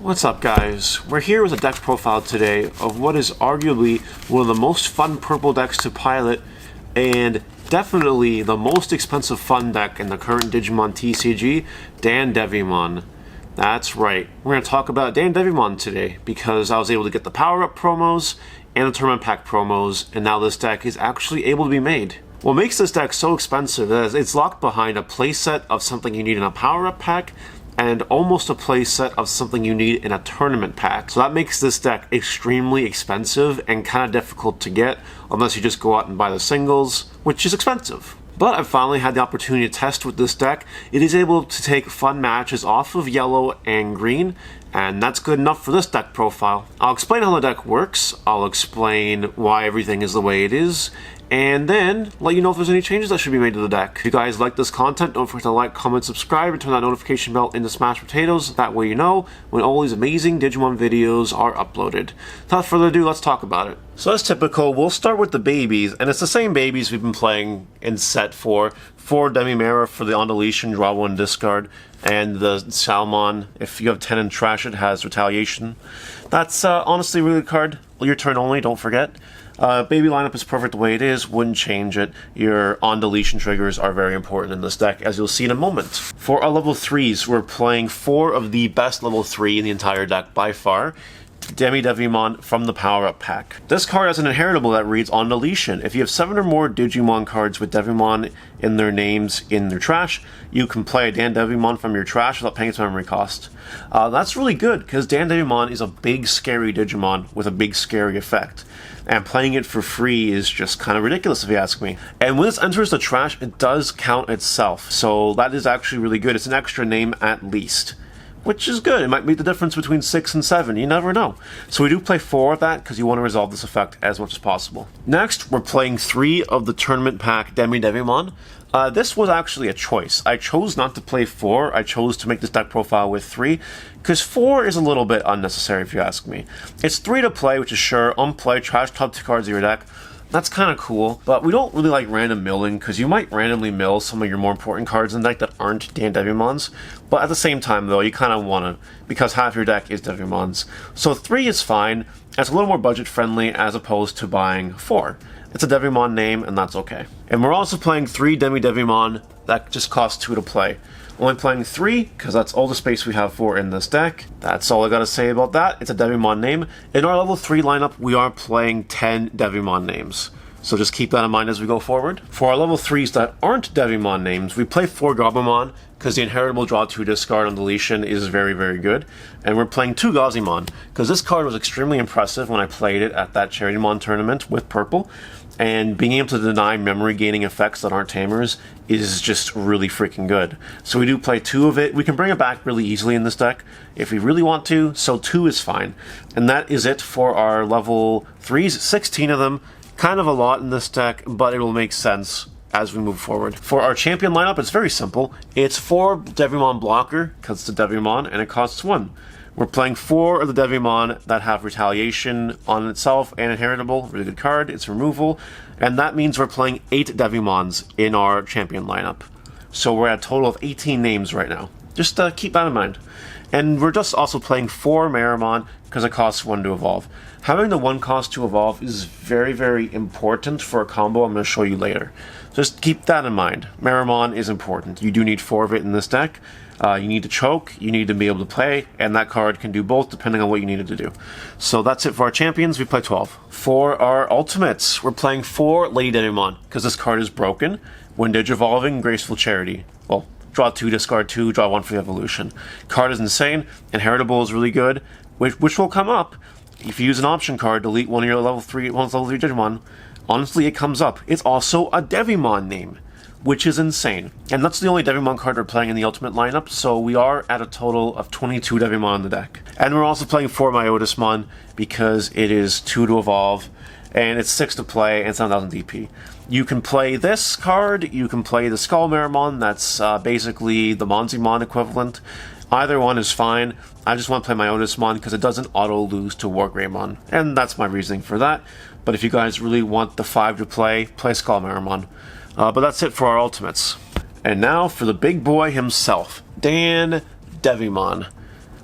What's up, guys? We're here with a deck profile today of what is arguably one of the most fun purple decks to pilot and definitely the most expensive fun deck in the current Digimon TCG, Dan Devimon. That's right, we're going to talk about Dan Devimon today because I was able to get the power-up promos and the tournament pack promos, and now this deck is actually able to be made. What makes this deck so expensive is it's locked behind a playset of something you need in a power-up pack and almost a playset of something you need in a tournament pack. So that makes this deck extremely expensive and kind of difficult to get unless you just go out and buy the singles, which is expensive. But I've finally had the opportunity to test with this deck. It is able to take fun matches off of yellow and green, and that's good enough for this deck profile. I'll explain how the deck works, I'll explain why everything is the way it is, and then let you know if there's any changes that should be made to the deck. If you guys like this content, don't forget to like, comment, subscribe, and turn that notification bell into smashed potatoes. That way you know when all these amazing Digimon videos are uploaded. Without further ado, let's talk about it. So as typical, we'll start with the babies, and it's the same babies we've been playing in set 4. 4 Demimera for the on deletion, draw 1, discard, and the Salmon, if you have 10 in trash, it has retaliation. That's honestly a really good card. Your turn only, don't forget. Baby lineup is perfect the way it is, wouldn't change it. Your on deletion triggers are very important in this deck, as you'll see in a moment. For our level 3s, we're playing 4 of the best level 3 in the entire deck by far. Devimon from the power-up pack. This card has an inheritable that reads on deletion. If you have 7 or more Digimon cards with Devimon in their names in their trash, you can play a Dan Devimon from your trash without paying its memory cost. That's really good, because Dan Devimon is a big scary Digimon with a big scary effect. And playing it for free is just kind of ridiculous if you ask me. And when this enters the trash, it does count itself, so that is actually really good. It's an extra name at least, which is good. It might make the difference between 6 and 7, you never know. So we do play 4 of that because you want to resolve this effect as much as possible. Next, we're playing 3 of the tournament pack Devimon. This was actually a choice. I chose not to play 4, I chose to make this deck profile with 3, because 4 is a little bit unnecessary if you ask me. It's 3 to play, which is sure, unplay, trash top 2 cards of your deck. That's kind of cool, but we don't really like random milling, because you might randomly mill some of your more important cards in the deck that aren't Dan Devimons, but at the same time though, you kind of want to, because half your deck is Devimons. So 3 is fine, it's a little more budget friendly as opposed to buying 4. It's a Devimon name, and that's okay. And we're also playing 3 Devimon that just cost 2 to play. Only playing 3, because that's all the space we have for in this deck. That's all I gotta say about that. It's a Devimon name. In our level 3 lineup, we are playing 10 Devimon names. So just keep that in mind as we go forward. For our level 3s that aren't Devimon names, we play 4 Gabumon, because the inheritable draw 2 discard on deletion is very, very good. And we're playing 2 Gazimon, because this card was extremely impressive when I played it at that Charitymon tournament with Purple. And being able to deny memory gaining effects that aren't Tamers is just really freaking good. So we do play 2 of it. We can bring it back really easily in this deck if we really want to, so 2 is fine. And that is it for our level 3s, 16 of them. Kind of a lot in this deck, but it will make sense as we move forward. For our champion lineup, it's very simple. It's 4 Devimon blocker, because it's a Devimon, and it costs 1. We're playing 4 of the Devimon that have retaliation on itself and inheritable. Really good card, it's removal. And that means we're playing 8 Devimons in our champion lineup. So we're at a total of 18 names right now. Just keep that in mind. And we're just also playing 4 Meramon because it costs 1 to evolve. Having the 1 cost to evolve is very, very important for a combo I'm going to show you later. Just keep that in mind. Meramon is important. You do need 4 of it in this deck. You need to choke, you need to be able to play, and that card can do both depending on what you needed to do. So that's it for our champions, we play 12. For our ultimates, we're playing 4 Lady Devimon, because this card is broken. When Digivolving, Graceful Charity. Well, draw 2, discard 2, draw 1 for the evolution. Card is insane, inheritable is really good, which will come up. If you use an option card, delete one of your level 3 Digimon, honestly it comes up. It's also a Devimon name, which is insane. And that's the only Devimon card we're playing in the ultimate lineup, so we are at a total of 22 Devimon in the deck. And we're also playing 4 Myotismon because it is 2 to evolve, and it's 6 to play, and it's 7,000 DP. You can play this card, you can play the Skull Meramon, that's basically the Monzimon equivalent. Either one is fine. I just want to play Myotismon because it doesn't auto-lose to Wargreymon, and that's my reasoning for that. But if you guys really want the 5 to play Skull Meramon. But that's it for our ultimates. And now for the big boy himself, Dan Devimon.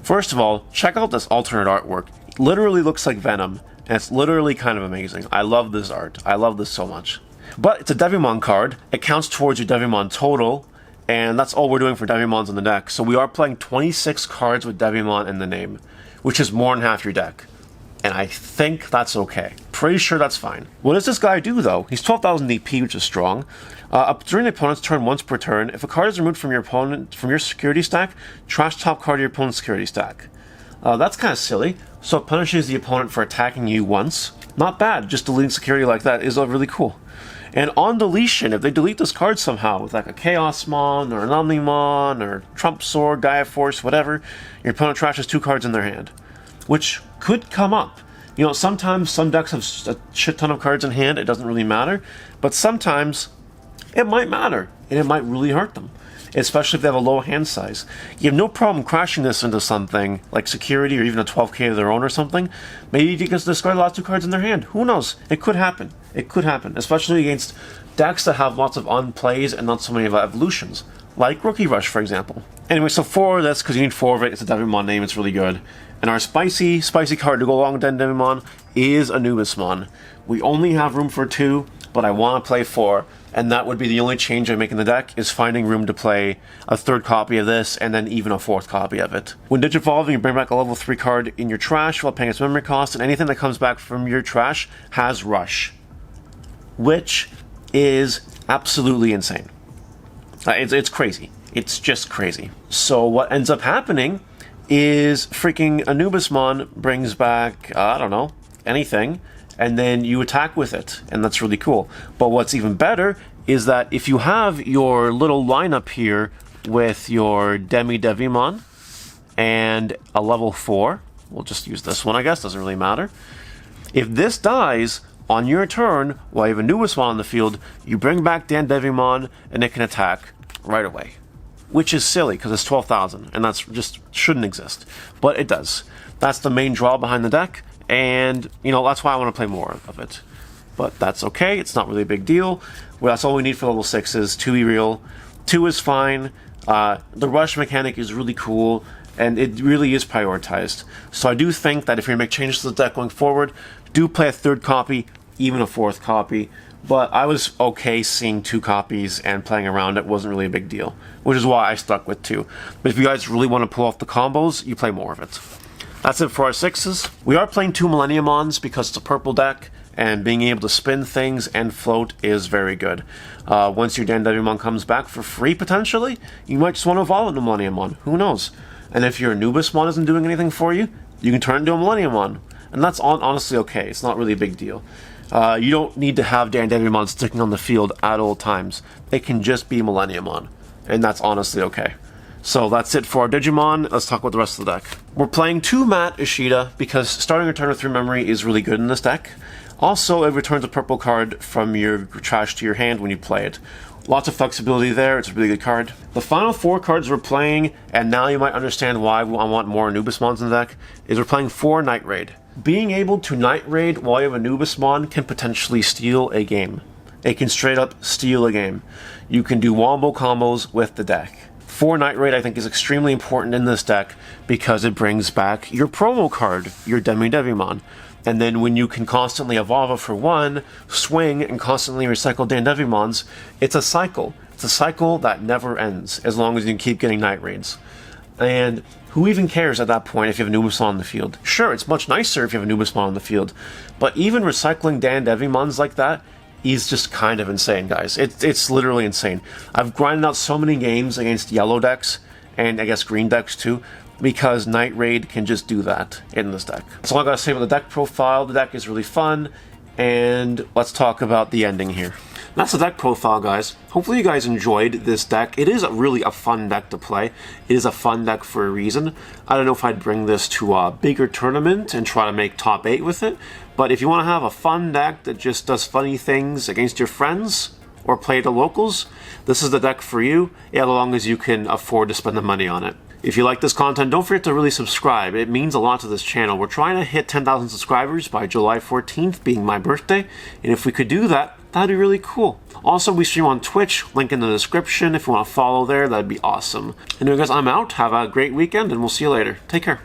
First of all, check out this alternate artwork. It literally looks like Venom, and it's literally kind of amazing. I love this art. I love this so much. But it's a Devimon card. It counts towards your Devimon total, and that's all we're doing for Devimons in the deck. So we are playing 26 cards with Devimon in the name, which is more than half your deck. And I think that's okay. Pretty sure that's fine. What does this guy do, though? He's 12,000 DP, which is strong. During the opponent's turn, once per turn, if a card is removed from your security stack, trash top card of your opponent's security stack. That's kind of silly. So it punishes the opponent for attacking you once. Not bad. Just deleting security like that is really cool. And on deletion, if they delete this card somehow with like a Chaosmon or an Omnimon or Trump Sword, Gaia Force, whatever, your opponent trashes 2 cards in their hand, which could come up. You know, sometimes some decks have a shit ton of cards in hand, it doesn't really matter, but sometimes it might matter, and it might really hurt them, especially if they have a low hand size. You have no problem crashing this into something like security or even a 12k of their own or something. Maybe because they discard the last 2 cards in their hand. Who knows? It could happen. It could happen, especially against decks that have lots of unplays and not so many evolutions, like Rookie Rush, for example. Anyway, so 4 of this, because you need 4 of it, it's a Devimon name, it's really good. And our spicy card to go along with Dan Devimon is Anubismon. We only have room for 2, but I want to play 4, and that would be the only change I make in the deck, is finding room to play a 3rd copy of this, and then even a 4th copy of it. When Digivolving, you bring back a level 3 card in your trash while paying its memory cost, and anything that comes back from your trash has Rush, which is absolutely insane. It's crazy. It's just crazy. So what ends up happening is freaking Anubismon brings back, I don't know, anything, and then you attack with it, and that's really cool. But what's even better is that if you have your little lineup here with your Devimon and a level 4, we'll just use this one, I guess, doesn't really matter. If this dies on your turn while you have Anubismon on the field, you bring back Dan Devimon and it can attack right away. Which is silly, because it's 12,000, and that's just shouldn't exist. But it does. That's the main draw behind the deck, and, you know, that's why I want to play more of it. But that's okay, it's not really a big deal. Well, that's all we need for level 6s, to be real. 2 is fine. The rush mechanic is really cool, and it really is prioritized. So I do think that if you're going to make changes to the deck going forward, do play a 3rd copy, even a 4th copy. But I was okay seeing 2 copies and playing around it wasn't really a big deal, which is why I stuck with 2. But if you guys really want to pull off the combos, you play more of it. That's it for our 6s. We are playing 2 Millenniumons because it's a purple deck, and being able to spin things and float is very good. Once your Dan Devimon comes back for free, potentially, you might just want to evolve into Millenniumon. Who knows? And if your Anubismon isn't doing anything for you, you can turn into a Millenniumon. And that's honestly okay. It's not really a big deal. You don't need to have Dan Devimon sticking on the field at all times. It can just be Millenniumon, and that's honestly okay. So that's it for our Digimon. Let's talk about the rest of the deck. We're playing 2 Matte Ishida because starting a turn with 3 memory is really good in this deck. Also, it returns a purple card from your trash to your hand when you play it. Lots of flexibility there. It's a really good card. The final 4 cards we're playing, and now you might understand why I want more Anubismons in the deck, is we're playing 4 Night Raid. Being able to Night Raid while you have Anubismon can potentially steal a game. It can straight up steal a game. You can do wombo combos with the deck. 4 Night Raid I think is extremely important in this deck because it brings back your promo card, your Devimon. And then when you can constantly evolve it for 1, swing, and constantly recycle Dan Devimons, it's a cycle. It's a cycle that never ends as long as you can keep getting Night Raids. And who even cares at that point if you have a Anubismon on the field? Sure, it's much nicer if you have a Anubismon on the field, but even recycling Dan Devimons like that is just kind of insane, guys. It's literally insane. I've grinded out so many games against yellow decks, and I guess green decks too, because Night Raid can just do that in this deck. That's all I gotta say about the deck profile. The deck is really fun, and let's talk about the ending here. That's the deck profile, guys. Hopefully you guys enjoyed this deck. It is really a fun deck to play. It is a fun deck for a reason. I don't know if I'd bring this to a bigger tournament and try to make top 8 with it, but if you want to have a fun deck that just does funny things against your friends or play to locals, this is the deck for you, as long as you can afford to spend the money on it. If you like this content, don't forget to really subscribe. It means a lot to this channel. We're trying to hit 10,000 subscribers by July 14th, being my birthday, and if we could do that, that'd be really cool. Also, we stream on Twitch, link in the description if you want to follow there, that'd be awesome. Anyway guys, I'm out, have a great weekend, and we'll see you later. Take care.